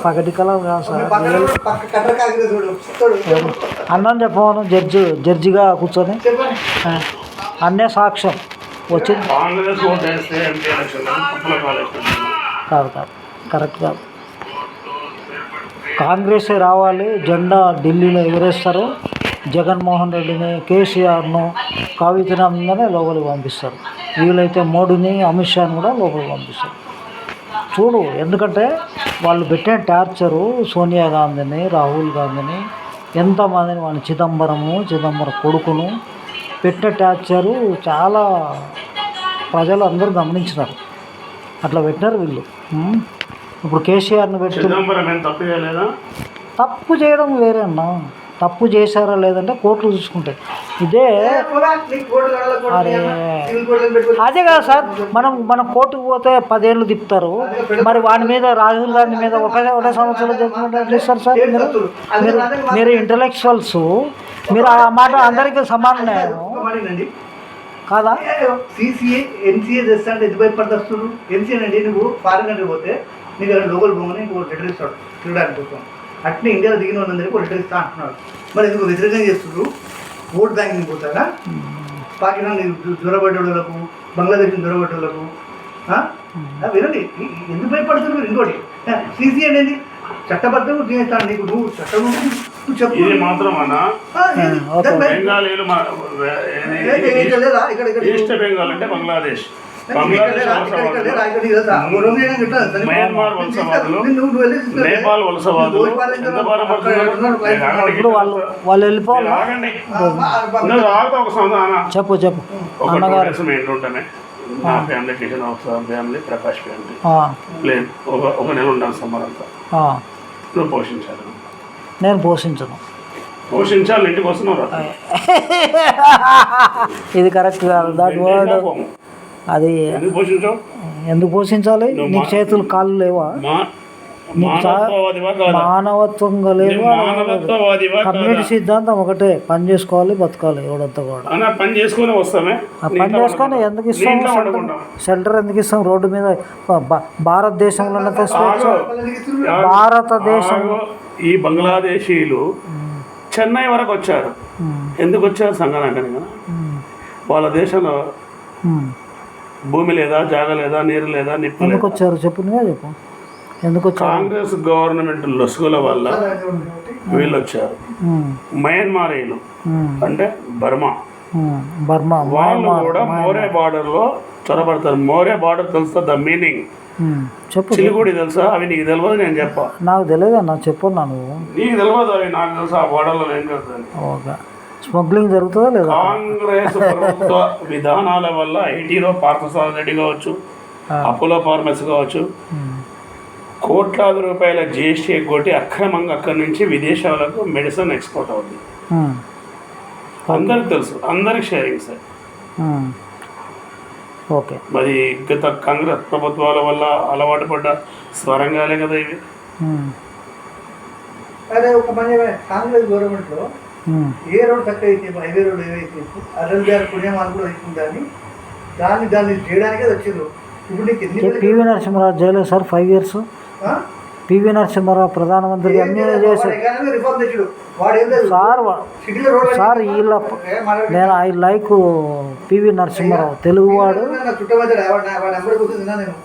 పగటి కలర్ కాదు సార్. పక్క కట్టర్ కాకి చూడు చూడు. అన్నం చెప్పమను జడ్జిగా కూర్చొని అన్నే సాక్ష్యం వచ్చింది. కాంగ్రెస్ ఓటు వేస్తే ఎంపీ ఎలక్షన్ కుప్పల కాలేజ్ కాదు కాదు కరెక్ట్ కాదు. కాంగ్రెసే రావాలి, జెండా ఢిల్లీలో ఎగరేస్తారు. జగన్మోహన్ రెడ్డిని, కేసీఆర్ను, కవితని అందరినీ లోపలికి పంపిస్తారు. వీలైతే మోడీని, అమిత్ షాని కూడా లోపలికి పంపిస్తారు. చూడు, ఎందుకంటే వాళ్ళు పెట్టిన టార్చరు సోనియా గాంధీని, రాహుల్ గాంధీని, ఎంతమందిని, వాళ్ళ చిదంబరం కొడుకును పెట్టిన టార్చరు చాలా ప్రజలు అందరూ గమనించినారు. అట్లా పెట్టినారు వీళ్ళు. ఇప్పుడు కేసీఆర్ని పెట్టి తప్పు చేయడం వేరే అన్న. తప్పు చేశారా లేదంటే కోర్టులు చూసుకుంటాయి. ఇదే అదే కదా సార్, మనం కోర్టుకు పోతే 10 ఏళ్ళు తిప్పుతారు. మరి వాడి మీద, రాహుల్ గాంధీ మీద ఒకటే సంవత్సరం జడ్జిమెంట్ ఇస్తారు సార్. మీరు ఇంటలెక్చువల్స్, మీరు ఆ మాట అందరికీ సమానం కాదా? సిసిఏ ఎన్సీఏ చేస్తా అంటే ఎంత భయపడతారు? ఎన్సీఏ అండి, నువ్వు ఫారెన్ కంట్రీ పోతే నీకు లోకల్ భూమిని ఇంకో లెటర్ ఇస్తాడు తిరగడానికి కోసం. అట్నే ఇండియాలో దిగిన వాళ్ళందరికీ ఒక లెటర్ ఇస్తా అంటున్నాడు. మరి ఎందుకు వ్యతిరేకంగా చేస్తున్నారు? ఓట్ బ్యాంకింగ్ పోతారా? పాకిస్తాన్ దూరపడ్డోళ్ళకు, బంగ్లాదేశ్ దూరపడ్డోళ్ళకు వినండి, ఎందుకు భయపడుతున్నారు? ఇంకోటి సిసి అనేది చట్టబద్ధంగా చేస్తాను. నీకు నువ్వు చట్టం చెప్పు మాత్రం ఈస్ట్ బెంగాల్ అంటే బంగ్లాదేశ్, మయన్మార్ వలసవాదులు, నేపాల్ వలసవాదులు వాళ్ళు వెళ్ళిపోవాలి. ఒక సంవత్సరం చెప్పు ఏంటంటే నా family, Kishan family, Prakash family లేదు ఒక నెల ఉండాలి సమ్మర్ అంతా. నువ్వు పోషించాలి, నేను పోషించను. పోషించాలి, ఇంటికి వస్తున్నావు. ఇది కరెక్ట్ కాదు. దాని వర్డ్ అది ఎందుకు పోషించాలి? నీకు చేతులు కాళ్ళు లేవా? మానవత్వంగా లేవా? కమ్యూనిటీ సిద్ధాంతం ఒకటే, పని చేసుకోవాలి, బతకాలి. ఎవడంతా కూడా పని చేసుకొని వస్తామే. పని చేసుకొని ఎందుకు ఇస్తాం? షెల్టర్ ఎందుకు ఇస్తాం? రోడ్డు మీద భారతదేశంలో భారతదేశం. ఈ బంగ్లాదేశీలు చెన్నై వరకు వచ్చారు. ఎందుకు వచ్చారు? సంగనాకని కదా. వాళ్ళ దేశంలో భూమి లేదా, జాగ లేదా, నీరు లేదా, నిప్పు. ఎందుకు వచ్చారు చెప్పు, నువ్వే చెప్పు. ఎందుకు వచ్చారు? కాంగ్రెస్ గవర్నమెంట్ లొసుగుల వల్ల వీళ్ళు వచ్చారు. మయన్మారీలు అంటే బర్మా వాళ్ళు కూడా మోరే బార్డర్ లో చొరబడతారు. మోరే బార్డర్ తెలుసా? ద మీనింగ్ చెప్పు. చిలుగుడి తెలుసా? అవి నీకు తెలియదు, నేను చెప్పా. నాకు తెలియదు అన్న, చెప్పు. నువ్వు నీకు తెలియదు, అవి నాకు తెలుసా. ఆ బార్డర్లో ఏం చేస్తుంది? ఓకే. స్మగ్లింగ్ జరుగుతుందా లేదా? కాంగ్రెస్ ప్రభుత్వ విధానాల వల్ల ఐటీలో పార్థసారథి రెడ్డి కావచ్చు, అపోలో ఫార్మసీ కావచ్చు, కోట్లాది రూపాయల జిఎస్టీ ఎగ్గొట్టి అక్రమంగా అక్కడి నుంచి విదేశాలకు మెడిసిన్ ఎక్స్పోర్ట్ అవుతుంది. అందరికి తెలుసు, అందరికి షేరింగ్ సార్. ఓకే. మరి గత కాంగ్రెస్ ప్రభుత్వాల వల్ల అలవాటు పడ్డ స్వరంగాలే కదా ఇవి. అదే ఒక పని కాంగ్రెస్ గవర్నమెంట్లో ఏ రోడ్ చక్కగా అయితే హైవే రోడ్ ఏవైతే అరవై గారి పుణ్యమాలు కూడా అవుతుందని దాన్ని చేయడానికే వచ్చిండ్రు. ఇప్పుడు నీకు PV Narasimha Rao jail sir 5 years. PV Narasimha Rao ప్రధానమంత్రి అన్నీ చేశారు సార్. వీళ్ళ నేను ఐ లైక్ పివి నరసింహారావు, తెలుగువాడు.